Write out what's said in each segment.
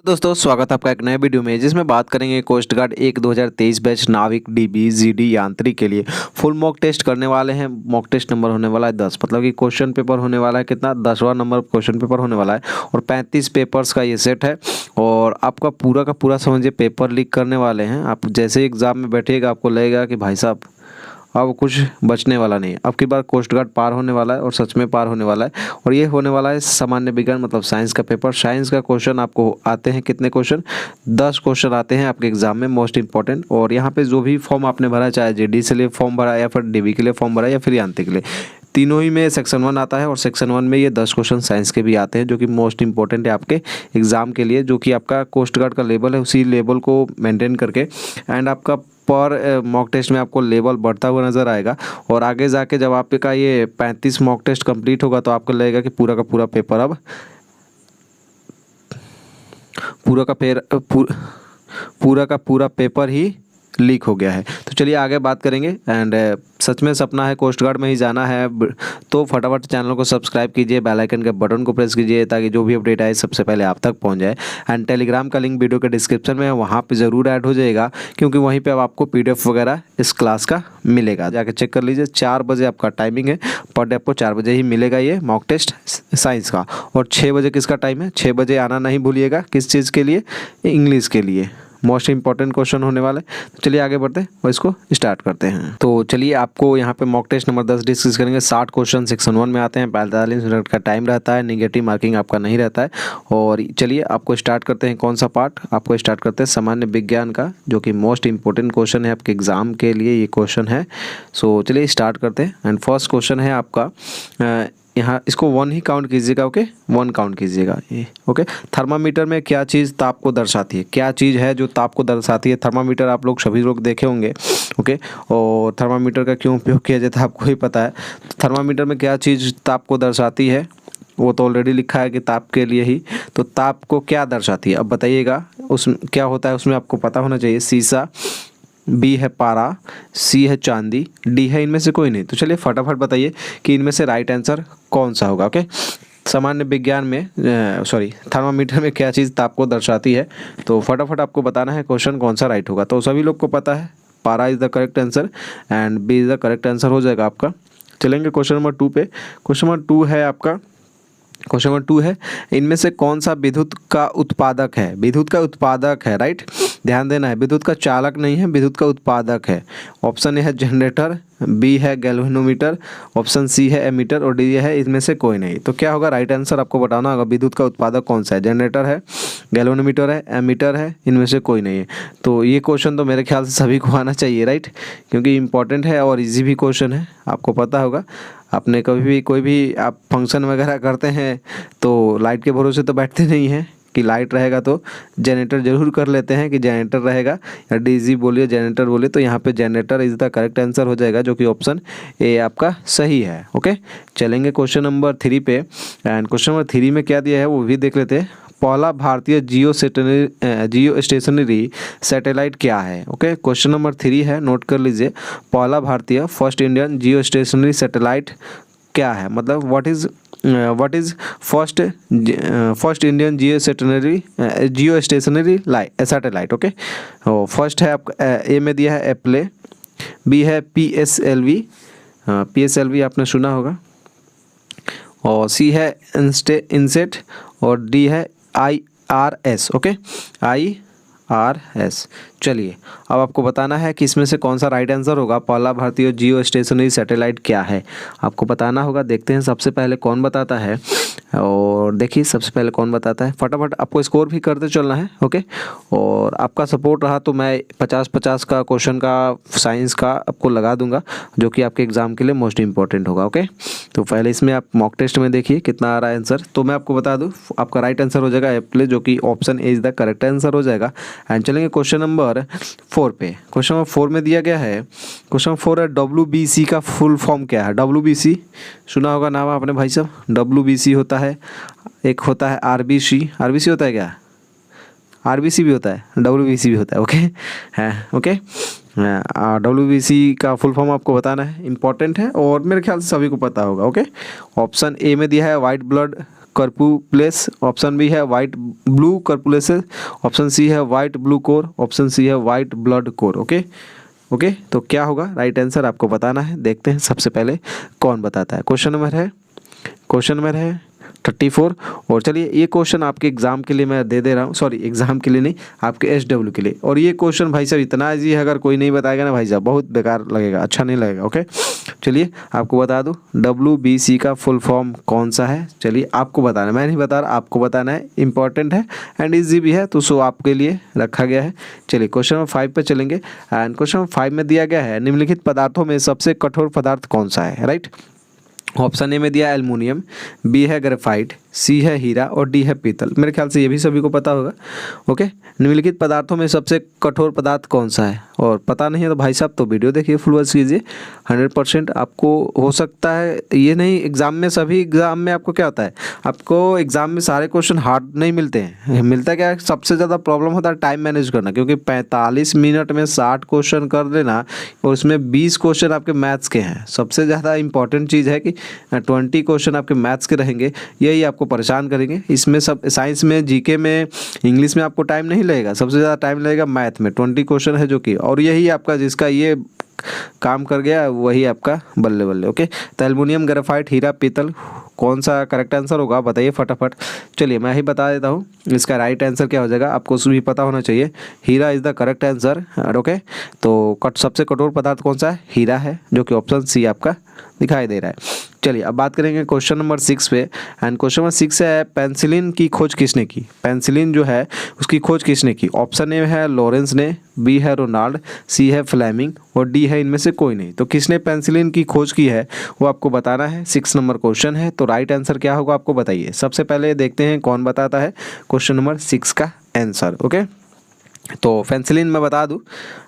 दोस्तों स्वागत है आपका एक नए वीडियो में जिसमें बात करेंगे कोस्ट गार्ड 2023 बैच नाविक डीबी जीडी यांत्रिक के लिए फुल मॉक टेस्ट करने वाले हैं। मॉक टेस्ट नंबर होने वाला है 10, मतलब कि क्वेश्चन पेपर होने वाला है कितना, 10वां नंबर क्वेश्चन पेपर होने वाला है और 35 पेपर्स का ये सेट है। और आपका पूरा का पूरा समझिए पेपर लीक करने वाले हैं। आप जैसे एग्जाम में बैठिएगा आपको लगेगा कि भाई साहब अब कुछ बचने वाला नहीं है। अब की बार कोस्ट गार्ड पार होने वाला है और सच में पार होने वाला है। और ये होने वाला है सामान्य विज्ञान मतलब साइंस का पेपर। साइंस का क्वेश्चन आपको आते हैं कितने क्वेश्चन, 10 क्वेश्चन आते हैं आपके एग्जाम में मोस्ट इंपॉर्टेंट। और यहाँ पे जो भी फॉर्म आपने भरा, चाहे जेडी से लिए फॉर्म भरा या फिर डीबी के लिए फॉर्म भरा या फिर यांत्रिक के लिए, तीनों ही में सेक्शन 1 आता है और सेक्शन 1 में ये 10 क्वेश्चन साइंस के भी आते हैं जो कि मोस्ट इंपॉर्टेंट है आपके एग्जाम के लिए। जो कि आपका कोस्ट गार्ड का लेवल है उसी लेवल को मेंटेन करके एंड आपका पर मॉक टेस्ट में आपको लेवल बढ़ता हुआ नज़र आएगा। और आगे जाके जब आपका ये 35 मॉक टेस्ट कंप्लीट होगा तो आपको लगेगा कि पूरा का पूरा पेपर अब पूरा का पूरा पेपर ही लीक हो गया है। तो चलिए आगे बात करेंगे। एंड सच में सपना है कोस्ट गार्ड में ही जाना है तो फटाफट चैनल को सब्सक्राइब कीजिए, बेल आइकन के बटन को प्रेस कीजिए ताकि जो भी अपडेट आए सबसे पहले आप तक पहुंच जाए। एंड टेलीग्राम का लिंक वीडियो के डिस्क्रिप्शन में है, वहाँ पे ज़रूर ऐड हो जाएगा क्योंकि वहीं पे अब आपको PDF वगैरह इस क्लास का मिलेगा। जाके चेक कर लीजिए। 4 बजे आपका टाइमिंग है, पर डे आपको 4 बजे ही मिलेगा ये मॉक टेस्ट साइंस का। और 6 बजे किसका टाइम है, 6 बजे आना नहीं भूलिएगा। किस चीज़ के लिए, इंग्लिश के लिए मोस्ट इंपॉर्टेंट क्वेश्चन होने वाला है। तो चलिए आगे बढ़ते हैं और इसको स्टार्ट करते हैं। तो चलिए आपको यहाँ पे मॉक टेस्ट नंबर 10 डिस्कस करेंगे। 60 क्वेश्चन सेक्शन 1 में आते हैं, 45 मिनट का टाइम रहता है, नेगेटिव मार्किंग आपका नहीं रहता है। और चलिए आपको स्टार्ट करते हैं। कौन सा पार्ट आपको स्टार्ट करते हैं, सामान्य विज्ञान का, जो कि मोस्ट इंपॉर्टेंट क्वेश्चन है आपके एग्जाम के लिए ये क्वेश्चन है। सो चलिए स्टार्ट करते हैं। एंड फर्स्ट क्वेश्चन है आपका, यहाँ इसको 1 ही काउंट कीजिएगा। ओके 1 काउंट कीजिएगा ये। ओके थर्मामीटर में क्या चीज़ ताप को दर्शाती है, क्या चीज़ है जो ताप को दर्शाती है। थर्मामीटर आप लोग सभी लोग देखे होंगे। ओके और थर्मामीटर का क्यों उपयोग किया जाता है आपको ही पता है। थर्मामीटर में क्या चीज़ ताप को दर्शाती है वो तो ऑलरेडी लिखा है कि ताप के लिए ही। तो ताप को क्या दर्शाती है अब बताइएगा। उस क्या होता है उसमें आपको पता होना चाहिए। सीसा, बी है पारा, सी है चांदी, डी है इनमें से कोई नहीं। तो चलिए फटाफट बताइए कि इनमें से राइट आंसर कौन सा होगा। ओके सामान्य विज्ञान में थर्मामीटर में क्या चीज़ ताप को दर्शाती है, तो फटाफट आपको बताना है क्वेश्चन कौन सा राइट होगा। तो सभी लोग को पता है पारा is the correct answer and B is the correct answer हो जाएगा आपका। चलेंगे क्वेश्चन नंबर 2 पे। क्वेश्चन नंबर 2 है आपका, क्वेश्चन नंबर 2 है इनमें से कौन सा विद्युत का उत्पादक है। विद्युत का उत्पादक है, राइट, ध्यान देना है। विद्युत का चालक नहीं है, विद्युत का उत्पादक है। ऑप्शन ए है जनरेटर, बी है गैल्वेनोमीटर, ऑप्शन सी है एमीटर और डी है इसमें से कोई नहीं। तो क्या होगा राइट आंसर आपको बताना होगा। विद्युत का उत्पादक कौन सा है, जनरेटर है, गैल्वेनोमीटर है, एमीटर है, इनमें से कोई नहीं है। तो ये क्वेश्चन तो मेरे ख्याल से सभी को आना चाहिए, राइट, क्योंकि इंपॉर्टेंट है और इजी भी क्वेश्चन है। आपको पता होगा आपने कभी भी कोई भी आप फंक्शन वगैरह करते हैं तो लाइट के भरोसे तो बैठते नहीं हैं कि लाइट रहेगा तो जनरेटर जरूर कर लेते हैं कि जनरेटर रहेगा, या डीजी बोलिए जनरेटर बोलिए। तो यहाँ पे generator is the correct answer हो जाएगा जो कि ऑप्शन ए आपका सही है। ओके चलेंगे क्वेश्चन नंबर 3 पे। एंड क्वेश्चन नंबर 3 में क्या दिया है वो भी देख लेते हैं। पहला भारतीय जियो स्टेशनरी सैटेलाइट क्या है। ओके क्वेश्चन नंबर 3 है, नोट कर लीजिए। पहला भारतीय फर्स्ट इंडियन जियो स्टेशनरी सैटेलाइट क्या है, मतलब what is first Indian Jio stationery satellite. Okay first है आपका ए में दिया है एप्ले, बी है PSLV आपने सुना होगा, और सी है इनसेट और डी है IRS। Okay IRS। चलिए अब आपको बताना है कि इसमें से कौन सा राइट आंसर होगा। पहला भारतीय जियो स्टेशनरी सैटेलाइट क्या है आपको बताना होगा। देखते हैं सबसे पहले कौन बताता है। और देखिए सबसे पहले कौन बताता है, फटाफट आपको स्कोर भी करते चलना है। ओके और आपका सपोर्ट रहा तो मैं 50-50 का क्वेश्चन का साइंस का आपको लगा दूंगा जो कि आपके एग्जाम के लिए मोस्ट इंपॉर्टेंट होगा। ओके तो पहले इसमें आप मॉक टेस्ट में देखिए कितना आ रहा है आंसर। तो मैं आपको बता दूं आपका राइट आंसर हो जाएगा एप्ले, जो कि option A is the correct answer हो जाएगा। एंड चलेंगे क्वेश्चन नंबर 4 पे। क्वेश्चन नंबर 4 में दिया गया है, क्वेश्चन नंबर 4 है WBC का फुल फॉर्म क्या है। WBC सुना होगा नाम आपने भाई साहब। WBC होता है, एक होता है RBC होता है क्या, RBC भी होता है, WBC भी होता है। ओके है ओके WBC का फुल फॉर्म आपको बताना है, इंपॉर्टेंट है और मेरे ख्याल से सभी को पता होगा। ओके ऑप्शन ए में दिया है white blood corpuscles, option B है white blue corpuscles, option C है white blue core, option C है white blood core. Okay okay, तो क्या होगा राइट आंसर आपको बताना है। देखते हैं सबसे पहले कौन बताता है। क्वेश्चन नंबर है 34। और चलिए ये क्वेश्चन आपके एग्जाम के लिए मैं दे दे रहा हूँ, सॉरी एग्जाम के लिए नहीं, आपके SW के लिए। और ये क्वेश्चन भाई साहब इतना ईजी है, अगर कोई नहीं बताएगा ना भाई साहब बहुत बेकार लगेगा, अच्छा नहीं लगेगा। ओके चलिए आपको बता दूँ WBC का फुल फॉर्म कौन सा है। चलिए आपको बताना है, मैं नहीं बता रहा, आपको बताना है। इंपॉर्टेंट है एंड ईजी भी है, तो सो आपके लिए रखा गया है। चलिए क्वेश्चन नंबर 5 पे चलेंगे एंड क्वेश्चन नंबर 5 में दिया गया है निम्नलिखित पदार्थों में सबसे कठोर पदार्थ कौन सा है। राइट, ऑप्शन ए में दिया है एल्युमिनियम, बी है ग्रेफाइट, सी है हीरा और डी है पीतल। मेरे ख्याल से ये भी सभी को पता होगा। ओके, निम्नलिखित पदार्थों में सबसे कठोर पदार्थ कौन सा है, और पता नहीं है तो भाई साहब तो वीडियो देखिए, फुल वॉच कीजिए। 100% आपको हो सकता है ये नहीं, एग्जाम में सभी एग्जाम में आपको क्या होता है, आपको एग्जाम में सारे क्वेश्चन हार्ड नहीं मिलते हैं। मिलता क्या है, सबसे ज़्यादा प्रॉब्लम होता है टाइम मैनेज करना, क्योंकि 45 मिनट में 60 क्वेश्चन कर देना और उसमें 20 क्वेश्चन आपके मैथ्स के हैं। सबसे ज़्यादा इंपॉर्टेंट चीज़ है कि 20 क्वेश्चन आपके मैथ्स के रहेंगे, यही आपको परेशान करेंगे। इसमें सब साइंस में, जीके में, इंग्लिश में आपको टाइम नहीं लगेगा, सबसे ज़्यादा टाइम लगेगा मैथ में। 20 क्वेश्चन है जो कि, और यही आपका जिसका ये काम कर गया वही आपका बल्ले बल्ले। ओके, तो एल्युमिनियम, ग्रेफाइट, हीरा, पीतल, कौन सा करेक्ट आंसर होगा बताइए फटाफट। चलिए मैं ही बता देता हूँ इसका राइट आंसर क्या हो जाएगा, आपको भी पता होना चाहिए। Heera is the correct answer. Okay, तो सबसे कठोर पदार्थ कौन सा है, हीरा है, जो कि ऑप्शन सी आपका दिखाई दे रहा है। चलिए अब बात करेंगे क्वेश्चन नंबर 6 पे एंड क्वेश्चन नंबर 6 है पेंसिलिन की खोज किसने की। पेंसिलिन जो है उसकी खोज किसने की। ऑप्शन ए है लॉरेंस ने, बी है रोनाल्ड, सी है फ्लेमिंग और डी है इनमें से कोई नहीं। तो किसने पेंसिलिन की खोज की है वो आपको बताना है। 6 नंबर क्वेश्चन है, तो राइट आंसर क्या होगा आपको बताइए। सबसे पहले देखते हैं कौन बताता है क्वेश्चन नंबर 6 का आंसर। ओके, तो पेंसिलिन मैं बता दूँ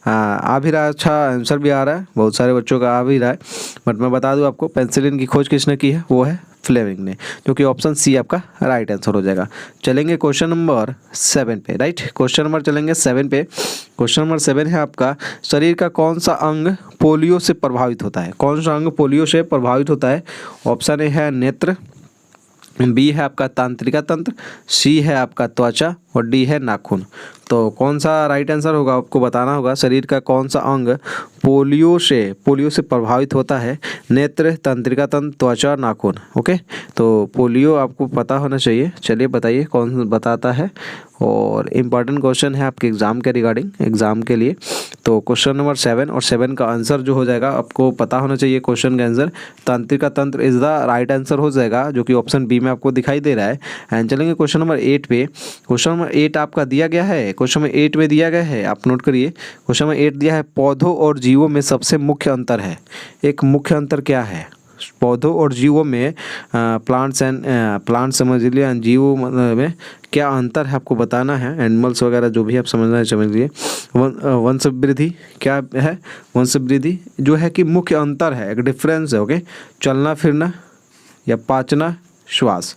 आ भी रहा है, अच्छा आंसर भी आ रहा है, बहुत सारे बच्चों का आ भी रहा है, बट मैं बता दूँ आपको पेंसिलिन की खोज किसने की है, वो है फ्लेमिंग ने, जो कि ऑप्शन सी आपका राइट आंसर हो जाएगा। चलेंगे क्वेश्चन नंबर 7 पे। राइट, क्वेश्चन नंबर चलेंगे 7 पे। क्वेश्चन नंबर 7 है आपका शरीर का कौन सा अंग पोलियो से प्रभावित होता है। कौन सा अंग पोलियो से प्रभावित होता है। ऑप्शन ए है नेत्र, बी है आपका तांत्रिका तंत्र, सी है आपका त्वचा और डी है नाखून। तो कौन सा राइट आंसर होगा आपको बताना होगा। शरीर का कौन सा अंग पोलियो से प्रभावित होता है। नेत्र, तंत्रिका तंत्र, त्वचा, नाखून। ओके, तो पोलियो आपको पता होना चाहिए। चलिए बताइए कौन बताता है, और इम्पॉर्टेंट क्वेश्चन है आपके एग्ज़ाम के रिगार्डिंग, एग्ज़ाम के लिए। तो क्वेश्चन नंबर 7 और 7 का आंसर जो हो जाएगा आपको पता होना चाहिए। क्वेश्चन का आंसर तंत्रिका तंत्र इज़ द राइट आंसर हो जाएगा, जो कि ऑप्शन बी में आपको दिखाई दे रहा है। एंड चलेंगे क्वेश्चन नंबर 8 पे। क्वेश्चन नंबर 8 आपका दिया गया है, क्वेश्चन नंबर 8 में दिया गया है, आप नोट करिए। क्वेश्चन नंबर 8 दिया है पौधों और जीवों में सबसे मुख्य अंतर है। एक मुख्य अंतर क्या है पौधों और जीवों में, प्लांट समझ लीजिए, जीवों में क्या अंतर है आपको बताना है। एनिमल्स वगैरह जो भी आप समझना है समझ लीजिए। वंश वृद्धि क्या है, वंश वृद्धि जो है कि मुख्य अंतर है, एक डिफरेंस है। ओके, चलना फिरना या पाचना, श्वास।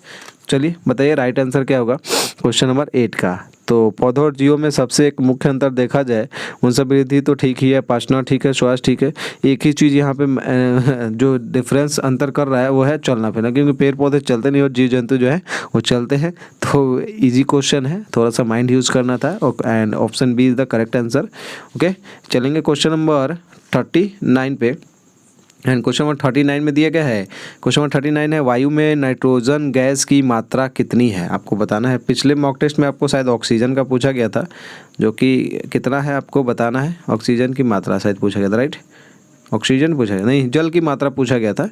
चलिए बताइए राइट आंसर क्या होगा क्वेश्चन नंबर 8 का। तो पौधों और जीवों में सबसे एक मुख्य अंतर देखा जाए, वंश वृद्धि तो ठीक ही है, पाचना ठीक है, श्वास ठीक है। एक ही चीज़ यहाँ पे जो डिफरेंस अंतर कर रहा है वो है चलना फिरना, क्योंकि पेड़ पौधे चलते नहीं और जीव जंतु जो है वो चलते हैं। तो इजी क्वेश्चन है, थोड़ा सा माइंड यूज़ करना था, and option B is the correct answer. Okay, चलेंगे क्वेश्चन नंबर 39 पे। एंड क्वेश्चन नंबर 39 में दिया गया है, क्वेश्चन नंबर 39 है वायु में नाइट्रोजन गैस की मात्रा कितनी है आपको बताना है। पिछले मॉक टेस्ट में आपको शायद ऑक्सीजन का पूछा गया था, जो कि कितना है आपको बताना है। ऑक्सीजन की मात्रा शायद पूछा गया था, राइट, ऑक्सीजन पूछा गया नहीं, जल की मात्रा पूछा गया था।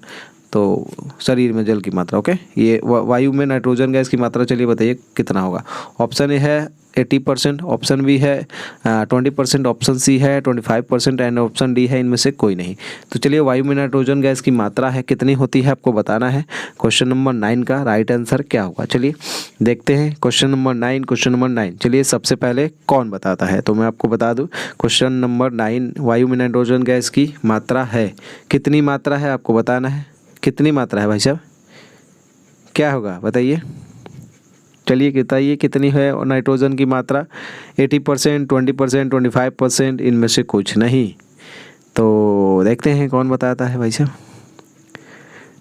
तो शरीर में जल की मात्रा। ओके, ये वायु में नाइट्रोजन गैस की मात्रा, चलिए बताइए कितना होगा। ऑप्शन ए है 80%, ऑप्शन बी है 20%, ऑप्शन सी है 25% एंड ऑप्शन डी है इनमें से कोई नहीं। तो चलिए वायु में नाइट्रोजन गैस की मात्रा है कितनी होती है आपको बताना है। क्वेश्चन नंबर 9 का राइट आंसर क्या होगा, चलिए देखते हैं। क्वेश्चन नंबर 9, क्वेश्चन नंबर 9 चलिए सबसे पहले कौन बताता है, तो मैं आपको बता दूं। क्वेश्चन नंबर 9 वायु में नाइट्रोजन गैस की मात्रा है, कितनी मात्रा है आपको बताना है। कितनी मात्रा है भाई साहब, क्या होगा बताइए। चलिए बताइए कितनी है नाइट्रोजन की मात्रा। 80%, 20%, 25%, इनमें से कुछ नहीं। तो देखते हैं कौन बताता है भाई साहब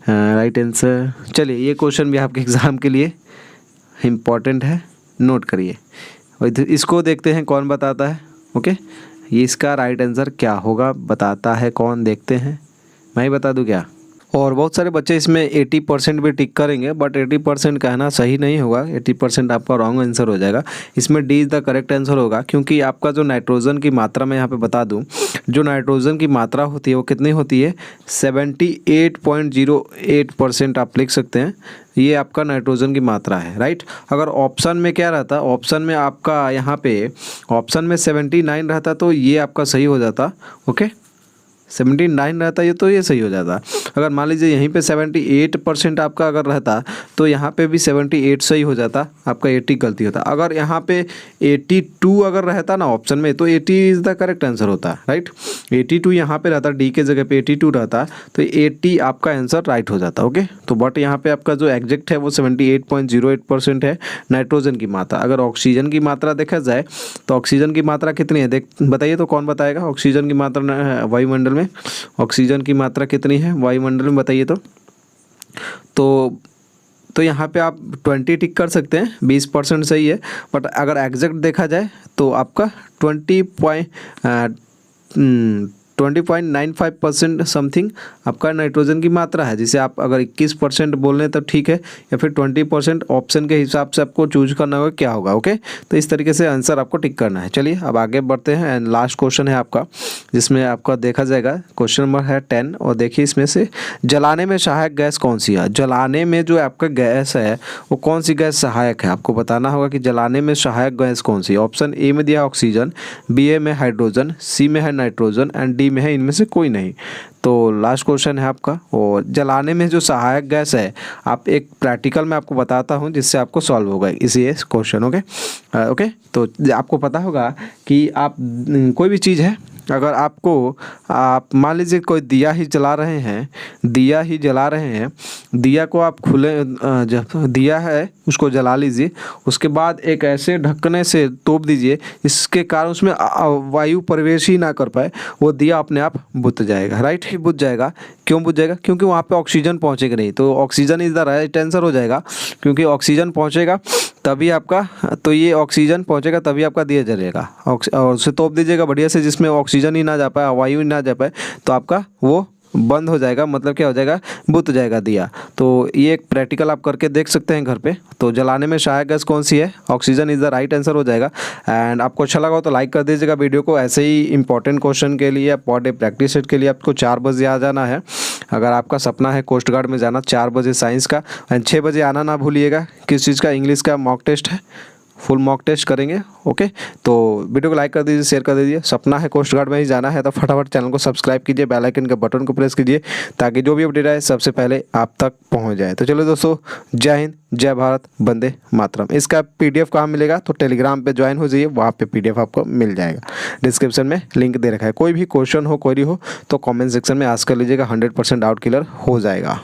राइट आंसर। चलिए ये क्वेश्चन भी आपके एग्ज़ाम के लिए इम्पॉर्टेंट है, नोट करिए। और इसको देखते हैं कौन बताता है। ओके, ये इसका राइट आंसर क्या होगा, बताता है कौन, देखते हैं। मैं ही बता दूं क्या? और बहुत सारे बच्चे इसमें 80% भी टिक करेंगे, बट 80% कहना सही नहीं होगा, 80% आपका रॉन्ग आंसर हो जाएगा। इसमें D is the correct answer होगा, क्योंकि आपका जो नाइट्रोजन की मात्रा मैं यहाँ पे बता दूं, जो नाइट्रोजन की मात्रा होती है वो कितनी होती है, 78.08% आप लिख सकते हैं। ये आपका नाइट्रोजन की मात्रा है, राइट। अगर ऑप्शन में क्या रहता, ऑप्शन में आपका यहाँ पे ऑप्शन में 79 रहता तो ये आपका सही हो जाता। ओके, 79 रहता ये तो ये सही हो जाता। अगर मान लीजिए यहीं पे 78% आपका अगर रहता तो यहाँ पे भी 78 सही हो जाता, आपका 80 गलती होता। अगर यहाँ पे 82 अगर रहता ना ऑप्शन में, तो 80 इज़ द करेक्ट आंसर होता, राइट। 82 यहाँ पे रहता, डी के जगह पे 82 रहता, तो 80 आपका आंसर राइट हो जाता। ओके, तो बट यहाँ पे आपका जो एग्जैक्ट है वो 78.08% है नाइट्रोजन की मात्रा। अगर ऑक्सीजन की मात्रा देखा जाए तो ऑक्सीजन की मात्रा कितनी है, देख बताइए तो कौन बताएगा। ऑक्सीजन की मात्रा वायुमंडल में, ऑक्सीजन की मात्रा कितनी है वायुमंडल में, बताइए तो यहाँ पे आप 20 टिक कर सकते हैं, 20% सही है। बट अगर एग्जैक्ट देखा जाए तो आपका 20.95% समथिंग आपका नाइट्रोजन की मात्रा है, जिसे आप अगर 21% बोल रहे हैं तो ठीक है, या फिर 20% ऑप्शन के हिसाब से आपको चूज करना होगा क्या होगा। ओके, तो इस तरीके से आंसर आपको टिक करना है। चलिए अब आगे बढ़ते हैं एंड लास्ट क्वेश्चन है आपका, जिसमें आपका देखा जाएगा क्वेश्चन नंबर है 10। और देखिए इसमें से जलाने में सहायक गैस कौन सी है। जलाने में जो आपका गैस है वो कौन सी गैस सहायक है, आपको बताना होगा कि जलाने में सहायक गैस कौन सी है। ऑप्शन ए में दिया है ऑक्सीजन, बी ए में हाइड्रोजन, सी में है नाइट्रोजन एंड डी में है इनमें से कोई नहीं। तो लास्ट क्वेश्चन है आपका, और जलाने में जो सहायक गैस है, आप एक प्रैक्टिकल में आपको बताता हूं जिससे आपको सॉल्व होगा इसी क्वेश्चन। ओके, तो आपको पता होगा कि आप कोई भी चीज़ है, अगर आपको आप मान लीजिए कोई दिया ही जला रहे हैं, दिया को आप खुले जब दिया है उसको जला लीजिए, उसके बाद एक ऐसे ढक्कने से तोप दीजिए इसके कारण उसमें वायु प्रवेश ही ना कर पाए, वो दिया अपने आप बुझ जाएगा, राइट। ही बुझ जाएगा, क्यों बुझ जाएगा, क्योंकि वहाँ पे ऑक्सीजन पहुँचेगा नहीं। तो oxygen is the right answer हो जाएगा, क्योंकि ऑक्सीजन पहुँचेगा तभी आपका, तो ये ऑक्सीजन पहुंचेगा तभी आपका दिया जलेगा। और उसे तोप दीजिएगा बढ़िया से, जिसमें ऑक्सीजन ही ना जा पाए, वायु ही ना जा पाए, तो आपका वो बंद हो जाएगा, मतलब क्या हो जाएगा, बुझ जाएगा दिया। तो ये एक प्रैक्टिकल आप करके देख सकते हैं घर पे। तो जलाने में सहायक गैस कौन सी है, oxygen is the right answer हो जाएगा। एंड आपको अच्छा लगा हो तो लाइक कर दीजिएगा वीडियो को। ऐसे ही इंपॉर्टेंट क्वेश्चन के लिए पर डे प्रैक्टिस सेट के लिए आपको 4 बजे आ जाना है। अगर आपका सपना है कोस्ट गार्ड में जाना, 4 बजे साइंस का एंड 6 बजे आना ना भूलिएगा। किस चीज़ का, इंग्लिश का मॉक टेस्ट है, फुल मॉक टेस्ट करेंगे। ओके, तो वीडियो को लाइक कर दीजिए, शेयर कर दीजिए। सपना है कोस्ट गार्ड में ही जाना है तो फटाफट चैनल को सब्सक्राइब कीजिए, बेल आइकन के बटन को प्रेस कीजिए, ताकि जो भी अपडेट आए सबसे पहले आप तक पहुंच जाए। तो चलो दोस्तों, जय हिंद, जय भारत, वंदे मातरम। इसका PDF कहाँ मिलेगा, तो टेलीग्राम पे ज्वाइन हो जाइए, वहाँ पे PDF आपको मिल जाएगा। डिस्क्रिप्शन में लिंक दे रखा है। कोई भी क्वेश्चन हो, क्वेरी हो तो कॉमेंट सेक्शन में आस्क कर लीजिएगा, 100% डाउट क्लियर हो जाएगा।